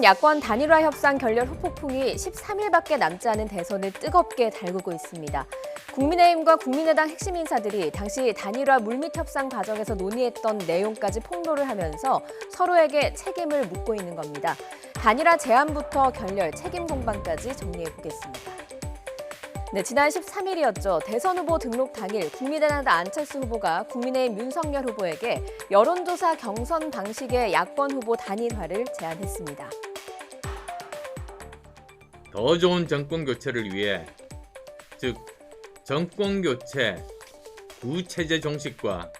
야권 단일화 협상 결렬 후폭풍이 13일밖에 남지 않은 대선을 뜨겁게 달구고 있습니다. 국민의힘과 국민의당 핵심 인사들이 당시 단일화 물밑 협상 과정에서 논의했던 내용까지 폭로를 하면서 서로에게 책임을 묻고 있는 겁니다. 단일화 제안부터 결렬, 책임 공방까지 정리해 보겠습니다. 네, 지난 13일이었죠. 대선 후보 등록 당일 국민의당 안철수 후보가 국민의힘 윤석열 후보에게 여론조사 경선 방식의 야권 후보 단일화를 제안했습니다. 더 좋은 정권 교체를 위해, 즉 정권 교체, 구체제 종식과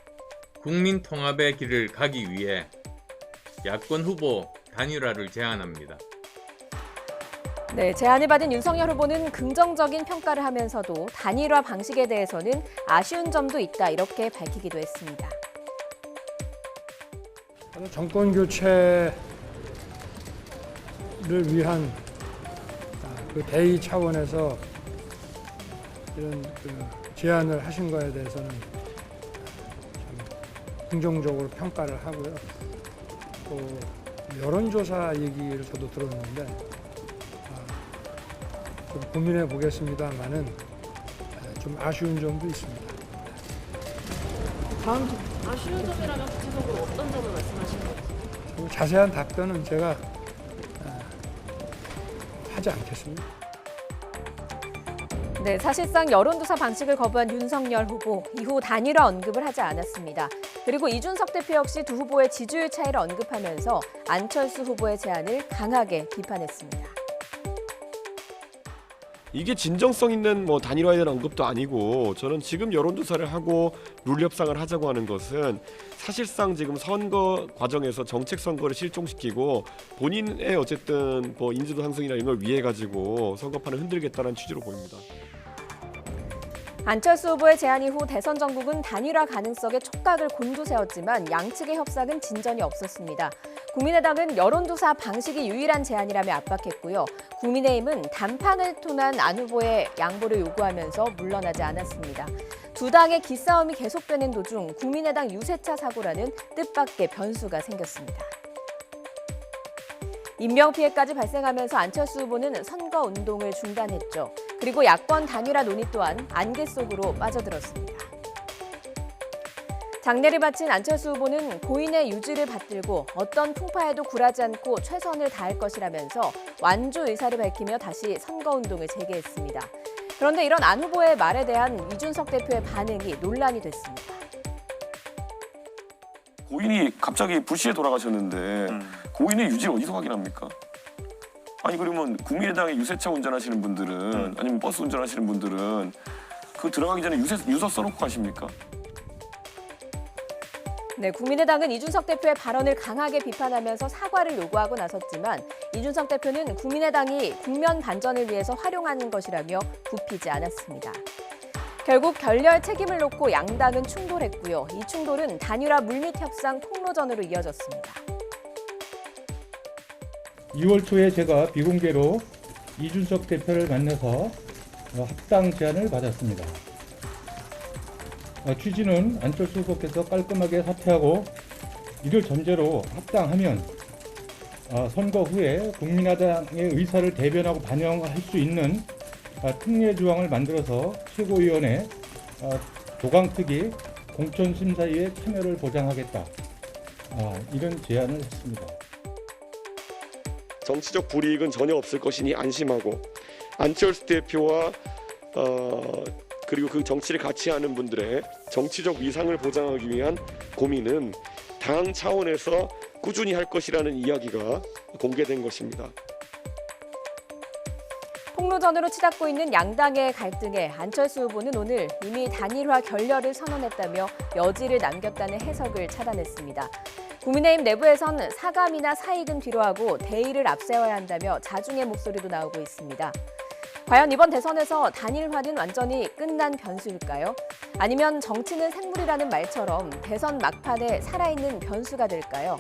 국민 통합의 길을 가기 위해 야권 후보 단일화를 제안합니다. 네, 제안을 받은 윤석열 후보는 긍정적인 평가를 하면서도 단일화 방식에 대해서는 아쉬운 점도 있다 이렇게 밝히기도 했습니다. 정권 교체를 위한 그 대의 차원에서 이런 제안을 하신 거에 대해서는 참 긍정적으로 평가를 하고요. 또 여론조사 얘기를 저도 들었는데 좀 고민해 보겠습니다만은 좀 아쉬운 점도 있습니다. 아쉬운 점이라면 구체적으로 어떤 점을 말씀하시는 거죠? 자세한 답변은 제가 하지 않겠습니다. 네, 사실상 여론조사 방식을 거부한 윤석열 후보, 이후 단일화 언급을 하지 않았습니다. 그리고 이준석 대표 역시 두 후보의 지지율 차이를 언급하면서 안철수 후보의 제안을 강하게 비판했습니다. 이게 진정성 있는 단일화에 대한 언급도 아니고, 저는 지금 여론조사를 하고 룰 협상을 하자고 하는 것은 사실상 지금 선거 과정에서 정책 선거를 실종시키고 본인의 어쨌든 인지도 상승이나 이런 걸 위해 가지고 선거판을 흔들겠다는 취지로 보입니다. 안철수 후보의 제안 이후 대선 전국은 단일화 가능성에 촉각을 곤두세웠지만 양측의 협상은 진전이 없었습니다. 국민의당은 여론조사 방식이 유일한 제안이라며 압박했고요. 국민의힘은 단판을 통한 안 후보의 양보를 요구하면서 물러나지 않았습니다. 두 당의 기싸움이 계속되는 도중 국민의당 유세차 사고라는 뜻밖의 변수가 생겼습니다. 인명피해까지 발생하면서 안철수 후보는 선거운동을 중단했죠. 그리고 야권 단일화 논의 또한 안개 속으로 빠져들었습니다. 장례를 바친 안철수 후보는 고인의 유지를 받들고 어떤 풍파에도 굴하지 않고 최선을 다할 것이라면서 완주 의사를 밝히며 다시 선거운동을 재개했습니다. 그런데 이런 안 후보의 말에 대한 이준석 대표의 반응이 논란이 됐습니다. 고인이 갑자기 불시에 돌아가셨는데 고인의 유지를 어디서 확인합니까? 아니 그러면 국민의당의 유세차 운전하시는 분들은 아니면 버스 운전하시는 분들은 그 들어가기 전에 유서 써놓고 가십니까? 네, 국민의당은 이준석 대표의 발언을 강하게 비판하면서 사과를 요구하고 나섰지만 이준석 대표는 국민의당이 국면 반전을 위해서 활용하는 것이라며 굽히지 않았습니다. 결국 결렬 책임을 놓고 양당은 충돌했고요. 이 충돌은 단일화 물밑 협상 폭로전으로 이어졌습니다. 2월 초에 제가 비공개로 이준석 대표를 만나서 합당 제안을 받았습니다. 취지는 안철수 후보께서 깔끔하게 사퇴하고 이를 전제로 합당하면 선거 후에 국민의당의 의사를 대변하고 반영할 수 있는 특례 조항을 만들어서 최고위원회 도강특위 공천심사위의 참여를 보장하겠다. 이런 제안을 했습니다. 정치적 불이익은 전혀 없을 것이니 안심하고, 안철수 대표와 그리고 그 정치를 같이 하는 분들의 정치적 위상을 보장하기 위한 고민은 당 차원에서 꾸준히 할 것이라는 이야기가 공개된 것입니다. 폭로전으로 치닫고 있는 양당의 갈등에 안철수 후보는 오늘 이미 단일화 결렬을 선언했다며 여지를 남겼다는 해석을 차단했습니다. 국민의힘 내부에선 사감이나 사익은 뒤로하고 대의를 앞세워야 한다며 자중의 목소리도 나오고 있습니다. 과연 이번 대선에서 단일화는 완전히 끝난 변수일까요? 아니면 정치는 생물이라는 말처럼 대선 막판에 살아있는 변수가 될까요?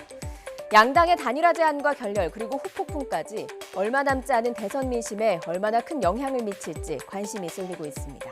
양당의 단일화 제안과 결렬 그리고 후폭풍까지 얼마 남지 않은 대선 민심에 얼마나 큰 영향을 미칠지 관심이 쏠리고 있습니다.